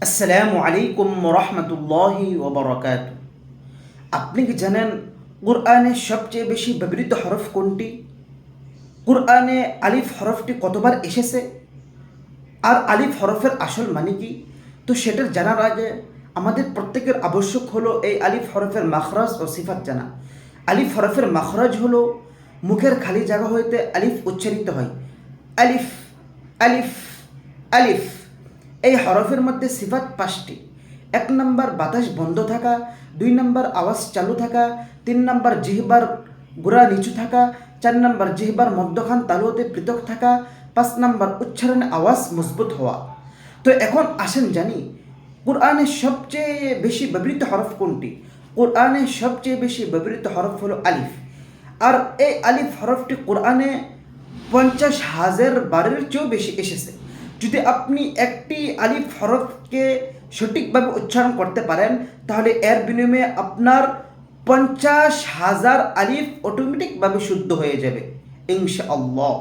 আসসালামু আলাইকুম রহমতুল্লাহি ওবরাকাতু। আপনি কি জানেন কুরআনে সবচেয়ে বেশি ব্যবহৃত হরফ কোনটি? কুরআনে আলিফ হরফটি কতবার এসেছে? আর আলিফ হরফের আসল মানে কি? তো সেটা জানার আগে আমাদের প্রত্যেকের আবশ্যক হলো এই আলিফ হরফের মাখরাজ ও সিফাত জানা। আলিফ হরফের মাখরাজ হলো মুখের খালি জায়গা হইতে আলিফ উচ্চারিত হয়। আলিফ, আলিফ, আলিফ। এই হরফের মধ্যে সিফাত 5টি। 1 নম্বর বাতাস বন্ধ থাকা, 2 নম্বর আওয়াজ চালু থাকা, 3 নম্বর জিহ্বার গোড়া নিচু থাকা, 4 নম্বর জিহ্বার মধ্যখান তালু হতে পৃথক থাকা, 5 নম্বর উচ্চারণে আওয়াজ মজবুত হওয়া। তো এখন আসেন জানি কোরআনের সবচেয়ে বেশি ব্যবহৃত হরফ কোনটি? কোরআনের সবচেয়ে বেশি ব্যবহৃত হরফ হলো আলিফ। আর এই আলিফ হরফটি কোরআনে 50,000 বারের চেয়েও বেশি এসেছে। যদি আপনি একটি আলিফ হরফকে সঠিকভাবে উচ্চারণ করতে পারেন তাহলে এর বিনিময়ে আপনার 50,000 আলিফ অটোমেটিকভাবে শুদ্ধ হয়ে যাবে ইনশাআল্লাহ।